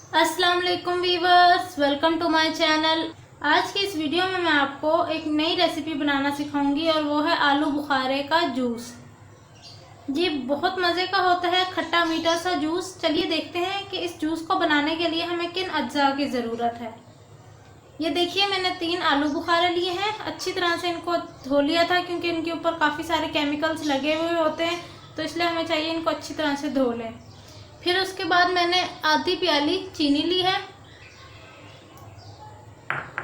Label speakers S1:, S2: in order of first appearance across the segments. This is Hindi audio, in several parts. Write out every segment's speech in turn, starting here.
S1: अस्सलाम वालेकुम viewers, welcome to my channel. आज की इस वीडियो में मैं आपको एक नई रेसिपी बनाना सिखाऊंगी और वो है आलू बुखारे का जूस। ये बहुत मज़े का होता है, खट्टा मीठा सा जूस। चलिए देखते हैं कि इस जूस को बनाने के लिए हमें किन अज्जा की ज़रूरत है। ये देखिए, मैंने 3 आलू बुखारे लिए हैं। अच्छी तरह से इनको धो लिया था क्योंकि इनके ऊपर काफ़ी सारे केमिकल्स लगे हुए होते हैं, तो इसलिए हमें चाहिए इनको अच्छी तरह से धो लें। फिर उसके बाद मैंने आधी प्याली चीनी ली है।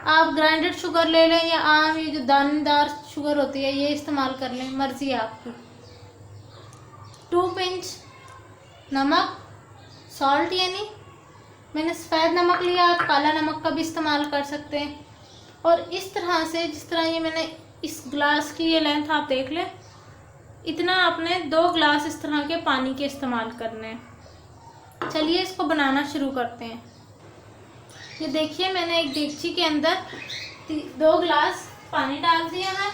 S1: आप ग्राइंडेड शुगर ले लें या आम ये जो दानेदार शुगर होती है ये इस्तेमाल कर लें, मर्जी है आपकी। 2 पिंच नमक, सॉल्ट, यानी मैंने सफ़ेद नमक लिया, आप काला नमक का भी इस्तेमाल कर सकते हैं। और इस तरह से, जिस तरह ये मैंने इस ग्लास की ये लेंथ आप देख लें, इतना आपने 2 ग्लास इस तरह के पानी के इस्तेमाल करने हैं। चलिए इसको बनाना शुरू करते हैं। ये देखिए, मैंने एक देगची के अंदर 2 ग्लास पानी डाल दिया है।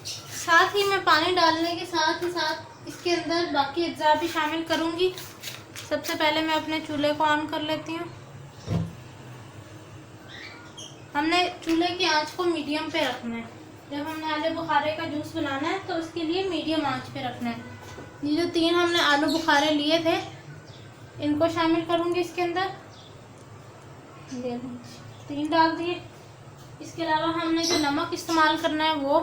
S1: साथ ही मैं पानी डालने के साथ ही साथ इसके अंदर बाकी अज्जा भी शामिल करूंगी। सबसे पहले मैं अपने चूल्हे को ऑन कर लेती हूँ। हमने चूल्हे की आंच को मीडियम पे रखना है। जब हमने आलू बुखारे का जूस बनाना है तो उसके लिए मीडियम आंच पे रखना है। ये जो 3 हमने आलू बुखारे लिए थे इनको शामिल करूंगी इसके अंदर। 3 डाल दिए। इसके अलावा हमने जो नमक इस्तेमाल करना है वो,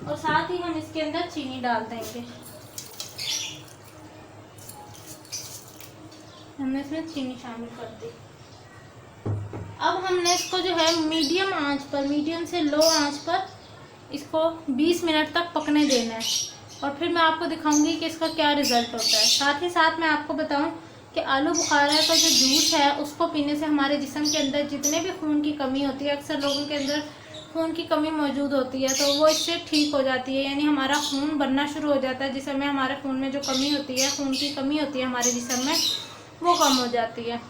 S1: और साथ ही हम इसके अंदर चीनी डाल देंगे। हमने इसमें चीनी शामिल कर दी। अब हमने इसको जो है मीडियम आंच पर, मीडियम से लो आंच पर इसको 20 मिनट तक पकने देना है। और फिर मैं आपको दिखाऊंगी कि इसका क्या रिजल्ट होता है। साथ ही साथ मैं आपको बताऊं कि आलू बुखारा का जो जूस है उसको पीने से हमारे जिस्म के अंदर जितने भी खून की कमी होती है, अक्सर लोगों के अंदर खून की कमी मौजूद होती है, तो वो इससे ठीक हो जाती है। यानी हमारा खून बनना शुरू हो जाता है। जिस समय हमारे खून में जो कमी होती है, खून की कमी होती है हमारे जिस्म में, वो कम हो जाती है।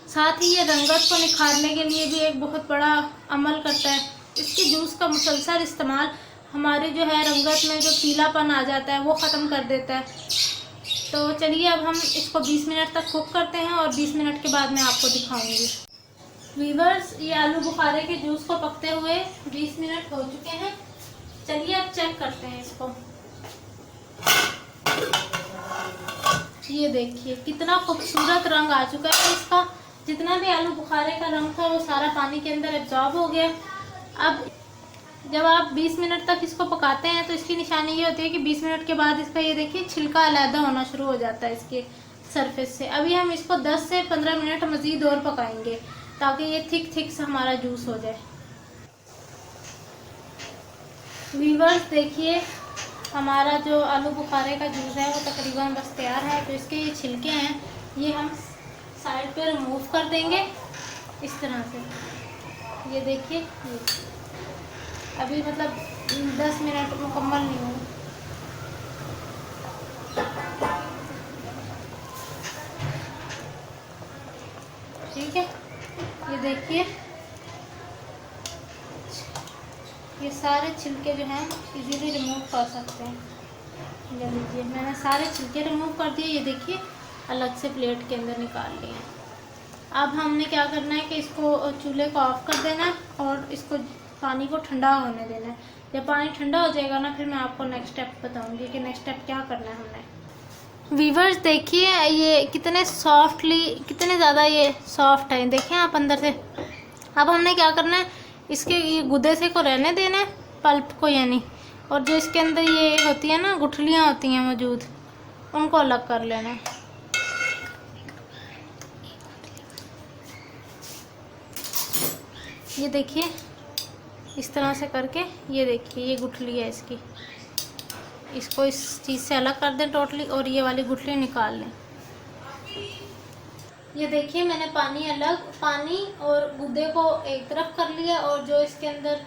S1: साथ ही ये रंगत को निखारने के लिए भी एक बहुत बड़ा अमल करता है। इसके जूस का मुसलसल इस्तेमाल हमारे जो है रंगत में जो पीलापन आ जाता है वो ख़त्म कर देता है। तो चलिए अब हम इसको 20 मिनट तक कुक करते हैं और 20 मिनट के बाद मैं आपको दिखाऊंगी। वीवर्स, ये आलू बुखारे के जूस को पकते हुए 20 मिनट हो चुके हैं। चलिए अब चेक करते हैं इसको। ये देखिए कितना खूबसूरत रंग आ चुका है इसका। जितना भी आलू बुखारे का रंग था वो सारा पानी के अंदर एब्जॉर्ब हो गया। अब जब आप 20 मिनट तक इसको पकाते हैं तो इसकी निशानी ये होती है कि 20 मिनट के बाद इसका ये देखिए छिलका अलहदा होना शुरू हो जाता है इसके सरफेस से। अभी हम इसको 10 से 15 मिनट मज़ीद और पकाएंगे ताकि ये थिक सा हमारा जूस हो जाए। वीवर्स देखिए, हमारा जो आलू बुखारे का जूस है वो तकरीबन बस तैयार है। तो इसके ये छिलके हैं ये हम साइड पे रिमूव कर देंगे इस तरह से। ये देखिए, ये अभी मतलब 10 मिनट मुकम्मल नहीं हुए। ठीक है, ये देखिए ये सारे छिलके जो हैं इजीली रिमूव कर सकते हैं। ये लीजिए, मैंने सारे छिलके रिमूव कर दिए। ये देखिए अलग से प्लेट के अंदर निकाल लिए। अब हमने क्या करना है कि इसको चूल्हे को ऑफ कर देना है और इसको पानी को ठंडा होने देना है। जब पानी ठंडा हो जाएगा ना, फिर मैं आपको नेक्स्ट स्टेप बताऊंगी कि नेक्स्ट स्टेप क्या करना है हमने। वीवर्स देखिए ये कितने सॉफ्टली, कितने ज़्यादा ये सॉफ्ट है, देखें आप अंदर से। अब हमने क्या करना है, इसके ये गुदे से को रहने देना है, पल्प को यानी, और जो इसके अंदर ये होती है ना गुठलियाँ होती हैं मौजूद, उनको अलग कर लेना है। ये देखिए इस तरह से करके, ये देखिए ये गुठली है इसकी, इसको इस चीज़ से अलग कर दें टोटली और ये वाली गुठली निकाल लें। ये देखिए मैंने पानी और गुद्दे को एक तरफ कर लिया और जो इसके अंदर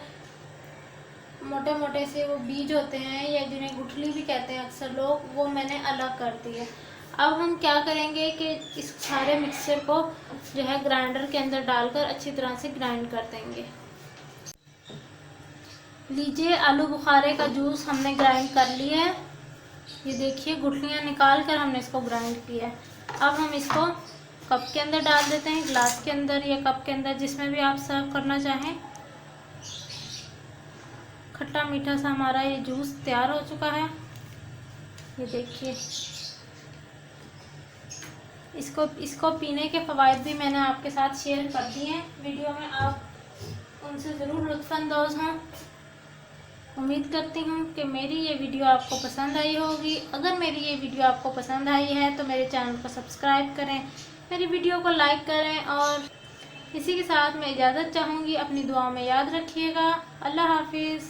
S1: मोटे मोटे से वो बीज होते हैं या जिन्हें गुठली भी कहते हैं अक्सर लोग, वो मैंने अलग कर दिया। अब हम क्या करेंगे कि इस सारे मिक्सचर को जो है ग्राइंडर के अंदर डालकर अच्छी तरह से ग्राइंड कर देंगे। लीजिए आलू बुखारे का जूस हमने ग्राइंड कर लिया है। ये देखिए गुठलियाँ निकाल कर हमने इसको ग्राइंड किया है। अब हम इसको कप के अंदर डाल देते हैं, ग्लास के अंदर या कप के अंदर, जिसमें भी आप सर्व करना चाहें। खट्टा मीठा सा हमारा ये जूस तैयार हो चुका है। ये देखिए, इसको पीने के फ़वाइद भी मैंने आपके साथ शेयर कर दिए हैं वीडियो में, आप उनसे ज़रूर लुत्फ़अंदोज़ हों। उम्मीद करती हूँ कि मेरी ये वीडियो आपको पसंद आई होगी। अगर मेरी ये वीडियो आपको पसंद आई है तो मेरे चैनल को सब्सक्राइब करें, मेरी वीडियो को लाइक करें, और इसी के साथ मैं इजाज़त चाहूँगी। अपनी दुआ में याद रखिएगा। अल्लाह हाफिज़।